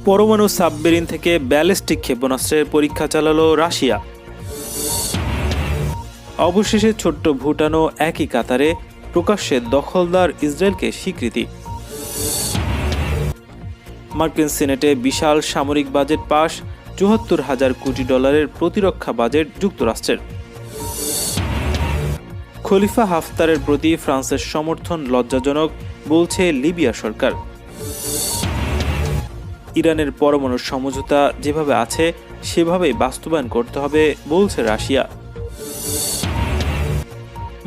পরমাণু সাবমেরিন থেকে ব্যালিস্টিক ক্ষেপণাস্ত্রের পরীক্ষা চালালো রাশিয়া। অবশেষে ছোট্ট ভুটানও একই কাতারে প্রকাশ্যে দখলদার ইসরায়েলকে স্বীকৃতি। মার্কিন সিনেটে বিশাল সামরিক বাজেট পাস, ৭৪,০০০ কোটি ডলারের প্রতিরক্ষা বাজেট যুক্তরাষ্ট্রের। খলিফা হাফতারের প্রতি ফ্রান্সের সমর্থন লজ্জাজনক, বলছে লিবিয়া সরকার। ইরানের পরমাণু সমঝোতা যেভাবে আছে সেভাবেই বাস্তবায়ন করতে হবে, বলছে রাশিয়া।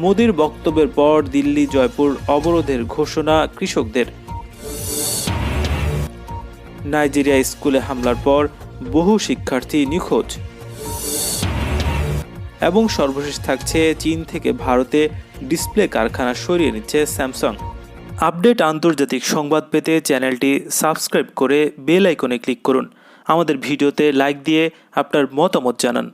মোদির বক্তব্যের পর দিল্লি জয়পুর অবরোধের ঘোষণা কৃষকদের। নাইজেরিয়া স্কুলে হামলার পর বহু শিক্ষার্থী নিখোঁজ। এবং সর্বশেষ থাকছে চীন থেকে ভারতে ডিসপ্লে কারখানা সরিয়ে নিচ্ছে স্যামসাং। আপডেট আন্তর্জাতিক সংবাদ পেতে চ্যানেলটি সাবস্ক্রাইব করে বেল আইকনে ক্লিক করুন। আমাদের ভিডিওতে লাইক দিয়ে আপনার মতামত জানান।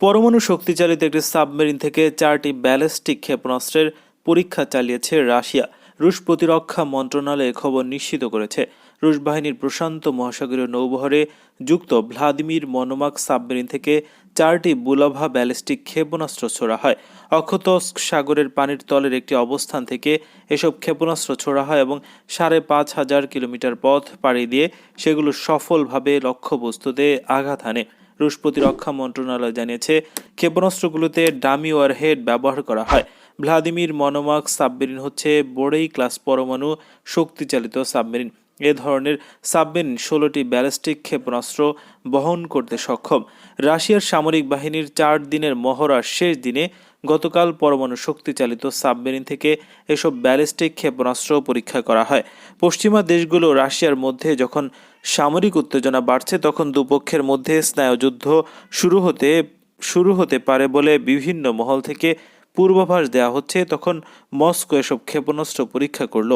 পরমাণু শক্তিচালিত একটি সাবমেরিন থেকে 4টি ব্যালিস্টিক ক্ষেপণাস্ত্রের পরীক্ষা চালিয়েছে রাশিয়া। রুশ প্রতিরক্ষা মন্ত্রণালয় খবর নিশ্চিত করেছে। রুশ বাহিনীর প্রশান্ত মহাসাগরীয় নৌবহরে যুক্ত ভ্লাদিমির মনোমাক সাবমেরিন থেকে 4টি বুলাভা ব্যালিস্টিক ক্ষেপণাস্ত্র ছোড়া হয়। অখতস্ক সাগরের পানির তলের একটি অবস্থান থেকে এসব ক্ষেপণাস্ত্র ছোড়া হয় এবং ৫,৫০০ কিলোমিটার পথ পাড়ি দিয়ে সেগুলো সফলভাবে লক্ষ্যবস্তুতে আঘাত হানে। রুশ প্রতিরক্ষা মন্ত্রণালয় জানিয়েছে, ক্ষেপণাস্ত্রগুলোতে ডামি ওয়ারহেড ব্যবহার করা হয়। ভ্লাদিমির মনোমাক সাবমেরিন হচ্ছে বোরেই ক্লাস পরমাণু শক্তিচালিত সাবমেরিন। এ ধরনের সাবমেরিন 16টি ব্যালিস্টিক ক্ষেপণাস্ত্র বহন করতে সক্ষম। রাশিয়ার সামরিক বাহিনীর 4 দিনের মহড়ার শেষ দিনে গতকাল পরমাণু শক্তিচালিত সাবমেরিন থেকে এসব ব্যালিস্টিক ক্ষেপণাস্ত্র পরীক্ষা করা হয়। পশ্চিমা দেশগুলো রাশিয়ার মধ্যে যখন সামরিক উত্তেজনা বাড়ছে, তখন দুপক্ষের মধ্যে স্নায়ুযুদ্ধ শুরু হতে পারে বলে বিভিন্ন মহল থেকে পূর্বাভাস দেওয়া হচ্ছে। তখন মস্কো এসব ক্ষেপণাস্ত্র পরীক্ষা করল।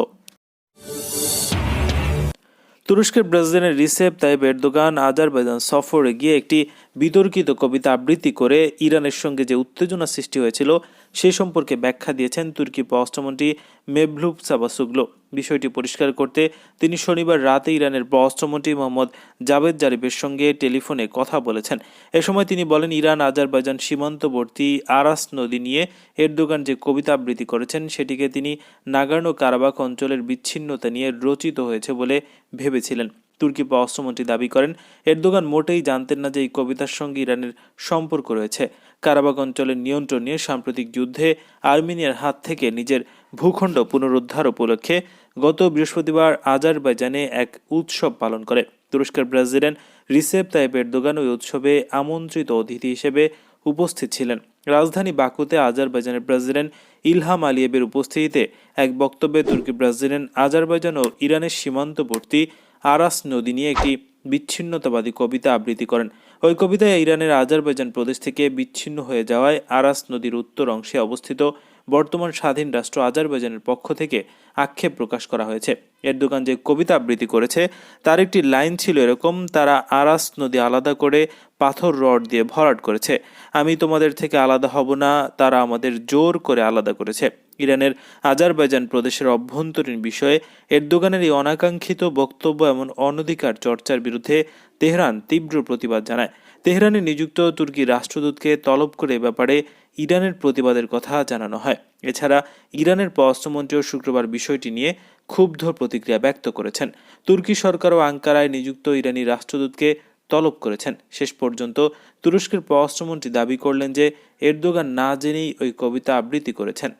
তুরস্কের president Recep Tayyip Erdogan Azerbaijan সফরে গিয়ে একটি বিতর্কিত কবিতা আবৃত্তি করে ইরানের সঙ্গে যে উত্তেজনা সৃষ্টি হয়েছিল সে সম্পর্কে ব্যাখ্যা দিয়েছেন তুর্কি পররাষ্ট্রমন্ত্রী মেভলুত চাভাসোগলু। বিষয়টি পরিষ্কার করতে তিনি শনিবার রাতে ইরানের পররাষ্ট্রমন্ত্রী মোহাম্মদ জাভেদ জারিফের সঙ্গে টেলিফোনে কথা বলেছেন। এ সময় তিনি বলেন, ইরান আজারবাইজান সীমান্তবর্তী আরাস নদী নিয়ে এরদোগান যে কবিতা আবৃত্তি করেছেন সেটিকে তিনি নাগর্নো কারাবাখ অঞ্চলের বিচ্ছিন্নতা নিয়ে রচিত হয়েছে বলে ভেবেছিলেন। তুর্কি পররাষ্ট্রমন্ত্রী দাবি করেন, এরদোগান মোটেই জানতেন না যে এই কবিতার সঙ্গে ইরানের সম্পর্ক রয়েছে। কারাবাখ অঞ্চলের নিয়ন্ত্রণ নিয়ে সাম্প্রতিক যুদ্ধে আর্মেনিয়ার হাত থেকে নিজের ভূখণ্ড পুনরুদ্ধার উপলক্ষে গত বৃহস্পতিবার আজারবাইজানে এক উৎসব পালন করে। তুরস্কের প্রেসিডেন্ট রিসেপ তাইপ এরদোগান ওই উৎসবে আমন্ত্রিত অতিথি হিসেবে উপস্থিত ছিলেন। রাজধানী বাকুতে আজারবাইজানের প্রেসিডেন্ট ইলহাম আলিয়েভের উপস্থিতিতে এক বক্তব্যে তুর্কি প্রেসিডেন্ট আজারবাইজান ও ইরানের সীমান্তবর্তী আরাস নদী নিয়ে একটি বিচ্ছিন্নতাবাদী কবিতা আবৃত্তি করেন। ওই কবিতায় ইরানের আজারবাইজান প্রদেশ থেকে বিচ্ছিন্ন হয়ে যাওয়ায় আরাস নদীর উত্তর অংশে অবস্থিত বর্তমান স্বাধীন রাষ্ট্র আজারবাইজানের পক্ষ থেকে আক্ষেপ প্রকাশ করা হয়েছে। এরদোগান যে কবিতা আবৃত্তি করেছে তার একটি লাইন ছিল এরকম, তারা আরাস নদী আলাদা করে পাথর রড দিয়ে ভরাট করেছে। আমি তোমাদের থেকে আলাদা হব না, তারা আমাদের জোর করে আলাদা করেছে। ইরানের আজারবাইজান প্রদেশের অভ্যন্তরীণ বিষয়ে এরদোগানের এই অনাকাঙ্ক্ষিত বক্তব্য এমন অনধিকার চর্চার বিরুদ্ধে তেহরান তীব্র প্রতিবাদ জানায়। তেহরানে নিযুক্ত তুর্কি রাষ্ট্রদূতকে তলব করে ব্যাপারে ইরানের প্রতিবাদের কথা জানানো হয়। এছাড়া ইরানের পররাষ্ট্রমন্ত্রীও শুক্রবার বিষয়টি নিয়ে ক্ষুব্ধ প্রতিক্রিয়া ব্যক্ত করেছেন। তুর্কি সরকারও আঙ্কারায় নিযুক্ত ইরানি রাষ্ট্রদূতকে তলব করেছেন। শেষ পর্যন্ত তুরস্কের পররাষ্ট্রমন্ত্রী দাবি করলেন যে এরদোগান না জেনেই ওই কবিতা আবৃত্তি করেছেন।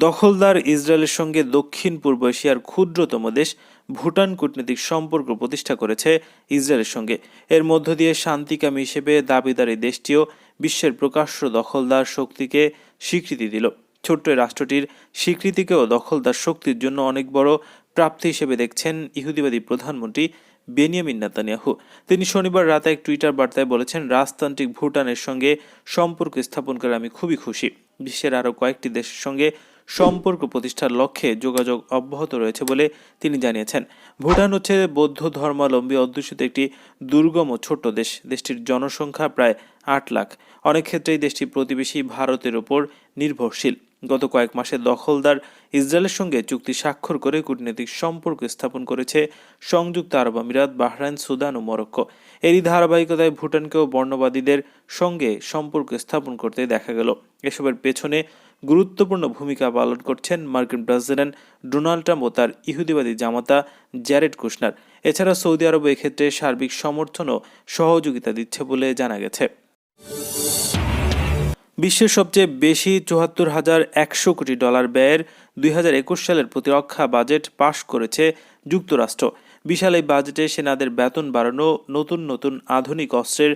দখলদার ইসরায়েলের সঙ্গে দক্ষিণ পূর্ব এশিয়ার ক্ষুদ্রতম দেশ ভুটান কূটনৈতিক সম্পর্ক প্রতিষ্ঠা করেছে ইসরায়েলের সঙ্গে। এর মধ্য দিয়ে শান্তিকামী হিসেবে দাবিদার এই দেশটিও বিশ্বের প্রকাশ্য দখলদার শক্তিকে স্বীকৃতি দিল। ছোট্ট রাষ্ট্রটির স্বীকৃতিকেও দখলদার শক্তির জন্য অনেক বড় প্রাপ্তি হিসেবে দেখছেন ইহুদিবাদী প্রধানমন্ত্রী বেনিয়ামিন নেতানিয়াহু। তিনি শনিবার রাতে এক টুইটার বার্তায় বলেছেন, রাজতান্ত্রিক ভুটানের সঙ্গে সম্পর্ক স্থাপন করে আমি খুবই খুশি। বিশ্বের আরও কয়েকটি দেশের সঙ্গে সম্পর্ক প্রতিষ্ঠার লক্ষ্যে যোগাযোগ অব্যাহত রয়েছে বলে তিনি জানিয়েছেন। ভুটান হচ্ছে বৌদ্ধ ধর্মাবলম্বী অধ্যুষিত একটি দুর্গম ও ছোট্ট দেশ। দেশটির জনসংখ্যা প্রায় 8 লাখ। অনেক ক্ষেত্রেই দেশটি প্রতিবেশী ভারতের উপর নির্ভরশীল। গত কয়েক মাসে দখলদার ইসরায়েলের সঙ্গে চুক্তি স্বাক্ষর করে কূটনৈতিক সম্পর্ক স্থাপন করেছে সংযুক্ত আরব আমিরাত, বাহরাইন, সুদান ও মরক্কো। এরই ধারাবাহিকতায় ভুটানকেও বর্ণবাদীদের সঙ্গে সম্পর্ক স্থাপন করতে দেখা গেল। এসবের পেছনে গুরুত্বপূর্ণ ভূমিকা পালন করছেন মার্কিন প্রেসিডেন্ট ডোনাল্ড ট্রাম্প ও তার ইহুদিবাদী জামাতা জ্যারেড কুশনার। এছাড়া সৌদি আরব এক্ষেত্রে সার্বিক সমর্থন ও সহযোগিতা দিচ্ছে বলে জানা গেছে। বিশ্বের সবচেয়ে বেশি ৭৪,১০০ কোটি ডলার ব্যয়ের ২০২১ সালের প্রতিরক্ষা বাজেট পাশ করেছে যুক্তরাষ্ট্র। বিশাল এই বাজেটে সেনাদের বেতন বাড়ানো, নতুন নতুন আধুনিক অস্ত্রের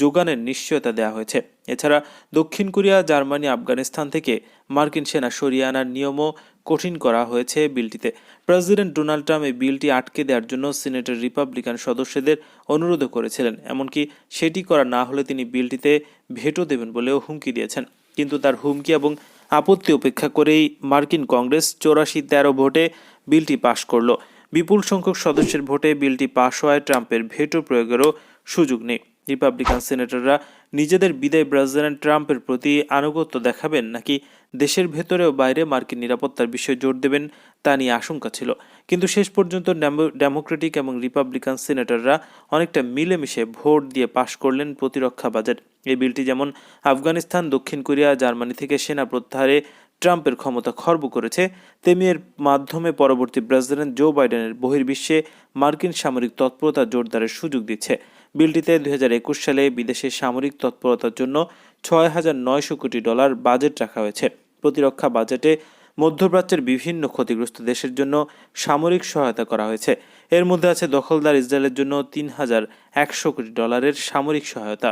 যোগানের নিশ্চয়তা দেওয়া হয়েছে। এছাড়া দক্ষিণ কোরিয়া, জার্মানি, আফগানিস্তান থেকে মার্কিন সেনা সরিয়ে আনার নিয়মও কঠিন করা হয়েছে বিলটিতে। প্রেসিডেন্ট ডোনাল্ড ট্রাম্প এই বিলটি আটকে দেওয়ার জন্য সিনেটের রিপাবলিকান সদস্যদের অনুরোধও করেছিলেন। এমনকি সেটি করা না হলে তিনি বিলটিতে ভেটো দেবেন বলেও হুমকি দিয়েছেন। কিন্তু তার হুমকি এবং আপত্তি উপেক্ষা করেই মার্কিন কংগ্রেস ৮৪-১৩ ভোটে বিলটি পাশ করল। বিপুল সংখ্যক সদস্যের ভোটে বিলটি পাশ হওয়ায় ট্রাম্পের ভেটো প্রয়োগেরও সুযোগ নেই। রিপাবলিকান সেনেটররা নিজেদের বিদায়ী প্রেসিডেন্ট ট্রাম্পের প্রতি আনুগত্য দেখাবেন নাকি দেশের ভেতরে ও বাইরে মার্কিন নিরাপত্তার বিষয়ে জোর দেবেন তা নিয়ে আশঙ্কা ছিল। কিন্তু শেষ পর্যন্ত ডেমোক্রেটিক এবং রিপাবলিকান সেনেটররা অনেকটা মিলেমিশে ভোট দিয়ে পাশ করলেন প্রতিরক্ষা বাজেট। এই বিলটি যেমন আফগানিস্তান, দক্ষিণ কোরিয়া, জার্মানি থেকে সেনা প্রত্যাহারে ট্রাম্পের ক্ষমতা খর্ব করেছে, তেমনি এর মাধ্যমে পরবর্তী প্রেসিডেন্ট জো বাইডেনের বহির্বিশ্বে মার্কিন সামরিক তৎপরতা জোরদারের সুযোগ দিচ্ছে। বিলটিতে ২০২১ সালে বিদেশে সামরিক তৎপরতার জন্য ৬,৯০০ কোটি ডলার বাজেট রাখা হয়েছে। প্রতিরক্ষা বাজেটে মধ্যপ্রাচ্যের বিভিন্ন ক্ষতিগ্রস্ত দেশের জন্য সামরিক সহায়তা করা হয়েছে। এর মধ্যে আছে দখলদার ইসরায়েলের জন্য ৩,১০০ কোটি ডলারের সামরিক সহায়তা।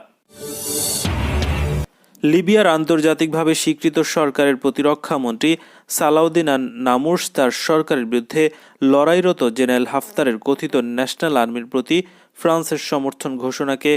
লিবিয়ার আন্তর্জাতিকভাবে স্বীকৃত সরকারের প্রতিরক্ষা মন্ত্রী সালাউদ্দিন নামুর্স তার সরকারের বিরুদ্ধে লড়াইরত জেনারেল হাফতারের কথিত ন্যাশনাল আর্মির প্রতি ফ্রান্সের সমর্থন ঘোষণাকে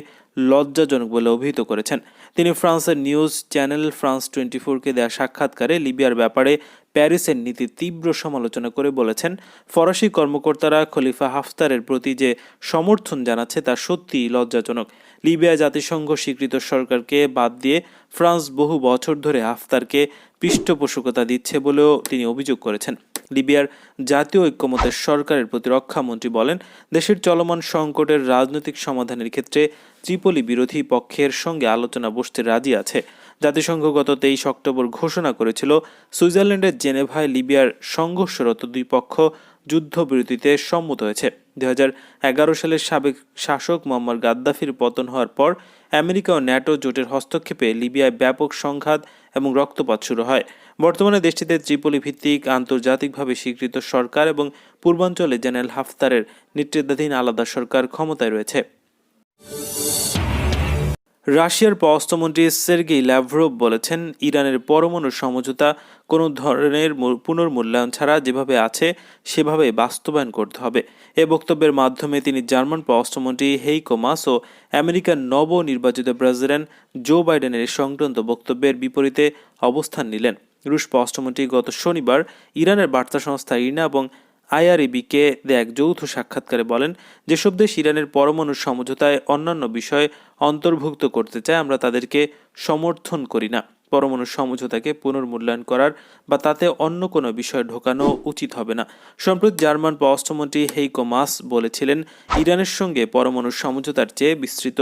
লজ্জাজনক বলে অভিহিত করেছেন। তিনি ফ্রান্সের নিউজ চ্যানেল ফ্রান্স 24-কে দেয়া সাক্ষাৎকারে লিবিয়ার ব্যাপারে প্যারিসের নীতির তীব্র সমালোচনা করে বলেছেন, ফরাসি কর্মকর্তারা খলিফা হাফতারের প্রতি যে সমর্থন জানাচ্ছে তা সত্যিই লজ্জাজনক। লিবিয়া জাতিসংঘ স্বীকৃত সরকারকে বাদ দিয়ে ফ্রান্স বহু বছর ধরে হাফতারকে পৃষ্ঠপোষকতা দিচ্ছে বলেও তিনি অভিযোগ করেছেন। লিবিয়ার জাতীয় ঐক্যমতের সরকারের প্রতিরক্ষা মন্ত্রী বলেন, দেশের চলমান সংকটের রাজনৈতিক সমাধানের ক্ষেত্রে ত্রিপলি বিরোধী পক্ষের সঙ্গে আলোচনা বসতে রাজি আছে। জাতিসংঘ গত ২৩ অক্টোবর ঘোষণা করেছিল, সুইজারল্যান্ডের জেনেভায় লিবিয়ার সংঘর্ষরত দুই পক্ষ যুদ্ধবিরতিতে সম্মত হয়েছে। ২০১১ সালের সাবেক শাসক মোহাম্মদ গাদ্দাফির পতন হওয়ার পর আমেরিকা ও ন্যাটো জোটের হস্তক্ষেপে লিবিয়ায় ব্যাপক সংঘাত এবং রক্তপাত শুরু হয়। বর্তমানে দেশটিতে ত্রিপলি ভিত্তিক আন্তর্জাতিকভাবে স্বীকৃত সরকার এবং পূর্বাঞ্চলে জেনারেল হাফতারের নেতৃত্বাধীন আলাদা সরকার ক্ষমতায় রয়েছে। রাশিয়ার পররাষ্ট্রমন্ত্রী সের্গেই ল্যাভরভ বলেছেন, ইরানের পরমাণু সমঝোতা কোনো ধরনের পুনর্মূল্যায়ন ছাড়া যেভাবে আছে সেভাবে বাস্তবায়ন করতে হবে। এ বক্তব্যের মাধ্যমে তিনি জার্মান পররাষ্ট্রমন্ত্রী হেইকো মাস ও আমেরিকার নবনির্বাচিত প্রেসিডেন্ট জো বাইডেনের সংক্রান্ত বক্তব্যের বিপরীতে অবস্থান নিলেন। রুশ পররাষ্ট্রমন্ত্রী গত শনিবার ইরানের বার্তা সংস্থা ইরনা এবং IRIB-কে এক যৌথ সাক্ষাৎকারে বলেন, যেসব দেশ ইরানের পরমাণু সমঝোতায় অন্যান্য বিষয় অন্তর্ভুক্ত করতে চায় আমরা তাদেরকে সমর্থন করি না। পরমাণু সমঝোতাকে পুনর্মূল্যায়ন করার বা তাতে অন্য কোনো বিষয় ঢোকানো উচিত হবে না। সম্প্রতি জার্মান পররাষ্ট্রমন্ত্রী হেইকো মাস বলেছিলেন, ইরানের সঙ্গে পরমাণু সমঝোতার চেয়ে বিস্তৃত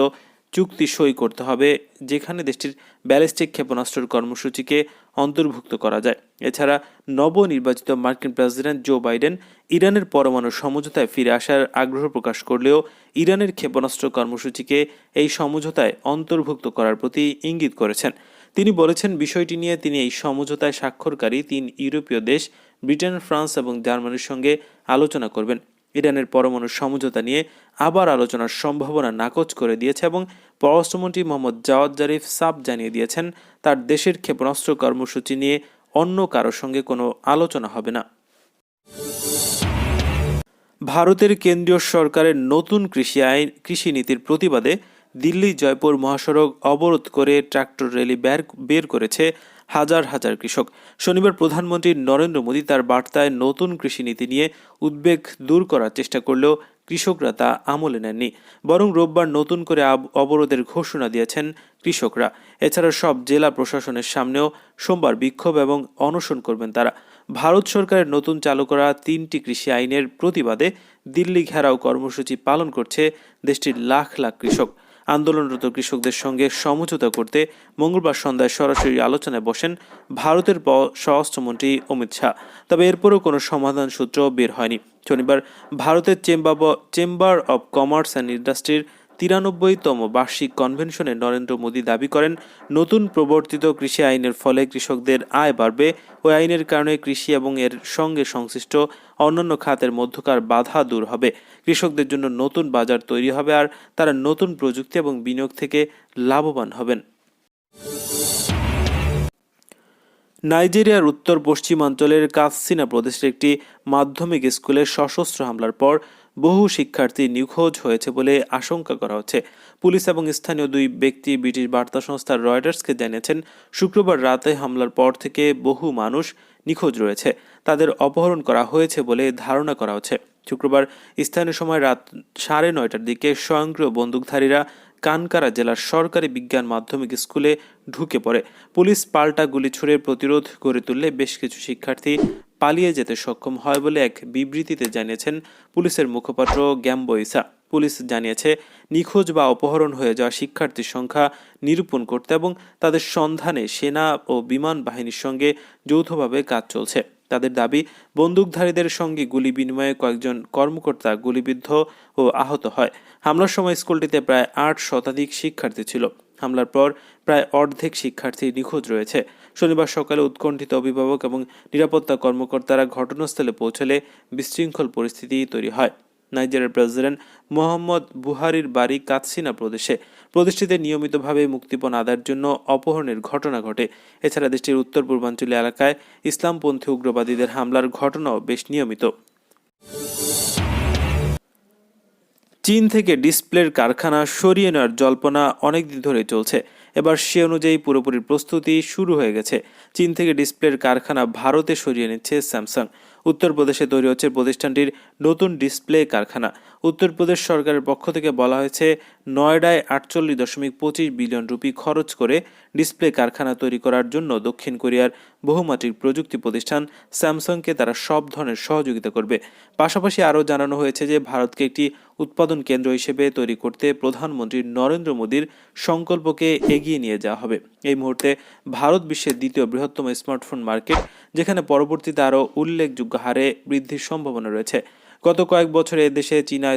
চুক্তি সই করতে হবে যেখানে দেশটির ব্যালিস্টিক ক্ষেপণাস্ত্রের কর্মসূচিকে অন্তর্ভুক্ত করা যায়। এছাড়া নবনির্বাচিত মার্কিন প্রেসিডেন্ট জো বাইডেন ইরানের পরমাণু সমঝোতায় ফিরে আসার আগ্রহ প্রকাশ করলেও ইরানের ক্ষেপণাস্ত্র কর্মসূচিকে এই সমঝোতায় অন্তর্ভুক্ত করার প্রতি ইঙ্গিত করেছেন। তিনি বলেছেন, বিষয়টি নিয়ে তিনি এই সমঝোতায় স্বাক্ষরকারী ৩ ইউরোপীয় দেশ ব্রিটেন, ফ্রান্স এবং জার্মানির সঙ্গে আলোচনা করবেন। ইরানের পরমাণু সমঝোতা নিয়ে আবার আলোচনার সম্ভাবনা নাকচ করে দিয়েছে এবং পররাষ্ট্রমন্ত্রী মোহাম্মদ জাওয়াদ জারিফ সাফ জানিয়ে দিয়েছেন, তার দেশের ক্ষেপণাস্ত্র কর্মসূচি নিয়ে অন্য কারোর সঙ্গে কোনো আলোচনা হবে না। ভারতের কেন্দ্রীয় সরকারের নতুন কৃষি নীতির প্রতিবাদে দিল্লি জয়পুর মহাসড়ক অবরোধ করে ট্রাক্টর র্যালি বের করেছে হাজার হাজার কৃষক। শনিবার প্রধানমন্ত্রী নরেন্দ্র মোদী তার বার্তায় নতুন কৃষি নীতি নিয়ে উদ্বেগ দূর করার চেষ্টা করলেও কৃষকরা তা আমলে নেননি, বরং রোববার নতুন করে অবরোধের ঘোষণা দিয়েছেন কৃষকরা। এছাড়া সব জেলা প্রশাসনের সামনেও সোমবার বিক্ষোভ এবং অনশন করবেন তারা। ভারত সরকারের নতুন চালু করা 3টি কৃষি আইনের প্রতিবাদে দিল্লি ঘেরাও কর্মসূচি পালন করছে দেশটির লাখ লাখ কৃষক। আন্দোলনরত কৃষকদের সঙ্গে সমঝোতা করতে মঙ্গলবার সন্ধ্যায় সরাসরি আলোচনায় বসেন ভারতের স্বরাষ্ট্রমন্ত্রী অমিত শাহ। তবে এরপরও কোনো সমাধান সূত্র বের হয়নি। শনিবার ভারতের চেম্বার অব কমার্স অ্যান্ড ইন্ডাস্ট্রির 93তম বার্ষিক কনভেনশনে নরেন্দ্র মোদী দাবি করেন, নতুন প্রবর্তিত কৃষি আইনের ফলে কৃষকদের আয় বাড়বে। ওই আইনের কারণে কৃষি এবং এর সঙ্গে সংশ্লিষ্ট অন্যান্য খাতের মধ্যকার বাধা দূর হবে। কৃষকদের জন্য নতুন বাজার তৈরি হবে আর তারা নতুন প্রযুক্তি এবং বিনিয়োগ থেকে লাভবান হবেন। নাইজেরিয়ার উত্তর পশ্চিমাঞ্চলের কাতসিনা প্রদেশের একটি মাধ্যমিক স্কুলে সশস্ত্র হামলার পর বহু শিক্ষার্থী নিখোঁজ হয়েছে বলে আশঙ্কা করা হচ্ছে। পুলিশ এবং স্থানীয় 2 ব্যক্তি ব্রিটিশ বার্তা সংস্থা রয়টার্সকে জানিয়েছেন, শুক্রবার রাতে হামলার পর থেকে বহু মানুষ নিখোঁজ রয়েছে। তাদের অপহরণ করা হয়েছে বলে ধারণা করা হচ্ছে। শুক্রবার স্থানীয় সময় রাত 9:30টার দিকে স্বয়ংক্রিয় বন্দুকধারীরা কানকারা জেলার সরকারি বিজ্ঞান মাধ্যমিক স্কুলে ঢুকে পড়ে। পুলিশ পাল্টা গুলি ছুড়ে প্রতিরোধ গড়ে তুললে বেশ কিছু শিক্ষার্থী পালিয়ে যেতে সক্ষম হয় বলে এক বিবৃতিতে জানিয়েছেন পুলিশের মুখপাত্র গ্যাম্বো ইসা। পুলিশ জানিয়েছে, নিখোঁজ বা অপহরণ হয়ে যাওয়া শিক্ষার্থীর সংখ্যা নিরূপণ করতে এবং তাদের সন্ধানে সেনা ও বিমান বাহিনীর সঙ্গে যৌথভাবে কাজ চলছে। তাদের দাবি, বন্দুকধারীদের সঙ্গে গুলি বিনিময়ে কয়েকজন কর্মকর্তা গুলিবিদ্ধ ও আহত হয়। হামলার সময় স্কুলটিতে প্রায় 8 শতাধিক শিক্ষার্থী ছিল। হামলার পর প্রায় অর্ধেক শিক্ষার্থী নিখোঁজ রয়েছে। শনিবার সকালে উৎকণ্ঠিত অভিভাবক এবং নিরাপত্তা কর্মকর্তারা ঘটনাস্থলে পৌঁছলে বিশৃঙ্খল পরিস্থিতি তৈরি হয়। নাইজেরিয়ার প্রেসিডেন্ট মোহাম্মদ বুহারির বাড়ি কাতসিনা প্রদেশে। প্রদেশটিতে নিয়মিতভাবে মুক্তিপণ আদায়ের জন্য অপহরণের ঘটনা ঘটে। এছাড়া দেশটির উত্তর পূর্বাঞ্চলীয় এলাকায় ইসলামপন্থী উগ্রবাদীদের হামলার ঘটনাও বেশ নিয়মিত। চীন থেকে ডিসপ্লের কারখানা সরিয়ে নেওয়ার জল্পনা অনেকদিন ধরে চলছে। এবার সে অনুযায়ী পুরোপুরি প্রস্তুতি শুরু হয়ে গেছে। চীন থেকে ডিসপ্লের কারখানা ভারতে সরিয়ে নিচ্ছে স্যামসাং। উত্তরপ্রদেশে তৈরি হচ্ছে প্রতিষ্ঠানটির নতুন ডিসপ্লে কারখানা। উত্তরপ্রদেশ সরকারের পক্ষ থেকে বলা হয়েছে, নয়ডায় 48.25 বিলিয়ন রুপি খরচ করে ডিসপ্লে কারখানা তৈরি করার জন্য দক্ষিণ কোরিয়ার বহুমাত্রিক প্রযুক্তি প্রতিষ্ঠান স্যামসাংকে তারা সব ধরনের সহযোগিতা করবে। পাশাপাশি আরও জানানো হয়েছে যে ভারতকে একটি উৎপাদন কেন্দ্র হিসেবে তৈরি করতে প্রধানমন্ত্রী নরেন্দ্র মোদীর সংকল্পকে এগিয়ে নিয়ে যাওয়া হবে। এই মুহূর্তে ভারত বিশ্বের দ্বিতীয় বৃহত্তম স্মার্টফোন মার্কেট, যেখানে পরবর্তীতে আরও উল্লেখযোগ্য হারে বৃদ্ধির সম্ভাবনা রয়েছে। গত কয়েক বছরে এদেশে চীনা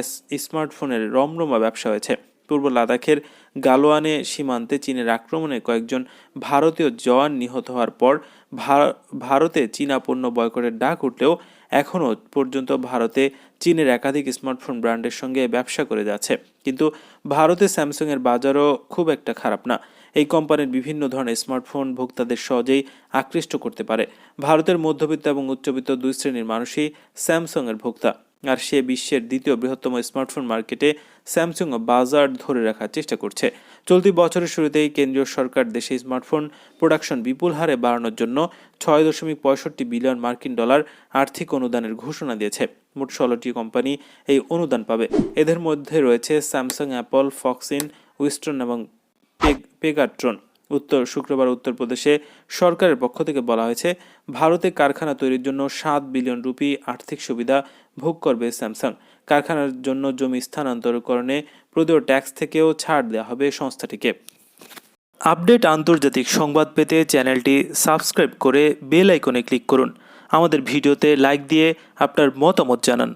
স্মার্টফোনের রমরমা ব্যবসা হয়েছে। পূর্ব লাদাখের গালোয়ানে সীমান্তে চীনের আক্রমণে কয়েকজন ভারতীয় জওয়ান নিহত হওয়ার পর ভারতে চীনা পণ্য বয়কটের ডাক উঠলেও এখনও পর্যন্ত ভারতে চীনের একাধিক স্মার্টফোন ব্র্যান্ডের সঙ্গে ব্যবসা করে যাচ্ছে। কিন্তু ভারতে স্যামসাংয়ের বাজারও খুব একটা খারাপ না। এই কোম্পানির বিভিন্ন ধরনের স্মার্টফোন ভোক্তাদের সহজেই আকৃষ্ট করতে পারে। ভারতের মধ্যবিত্ত এবং উচ্চবিত্ত 2 শ্রেণীর মানুষই স্যামসাংয়ের ভোক্তা। আর সে বিশ্বের দ্বিতীয় বৃহত্তম স্মার্টফোন মার্কেটে স্যামসাং বাজার ধরে রাখার চেষ্টা করছে। চলতি বছরের শুরুতেই কেন্দ্রীয় সরকার দেশে স্মার্টফোন প্রোডাকশন বিপুল হারে বাড়ানোর জন্য $6.65 বিলিয়ন মার্কিন ডলার আর্থিক অনুদানের ঘোষণা দিয়েছে। মোট 16টি কোম্পানি এই অনুদান পাবে। এদের মধ্যে রয়েছে স্যামসাং, অ্যাপল, ফক্সিন, উইস্টন এবং পেগাট্রন। শুক্রবার উত্তরপ্রদেশে সরকারের পক্ষ থেকে বলা হয়েছে, ভারতে কারখানা তৈরির জন্য 7 বিলিয়ন রুপি আর্থিক সুবিধা ভোগ করবে স্যামসাং। কারখানার জন্য জমি স্থানান্তরকরণে প্রদেয় ট্যাক্স থেকেও ছাড় দেওয়া হবে সংস্থাটিকে। আপডেট আন্তর্জাতিক সংবাদ পেতে চ্যানেলটি সাবস্ক্রাইব করে বেল আইকনে ক্লিক করুন। আমাদের ভিডিওতে লাইক দিয়ে আপনার মতামত জানান।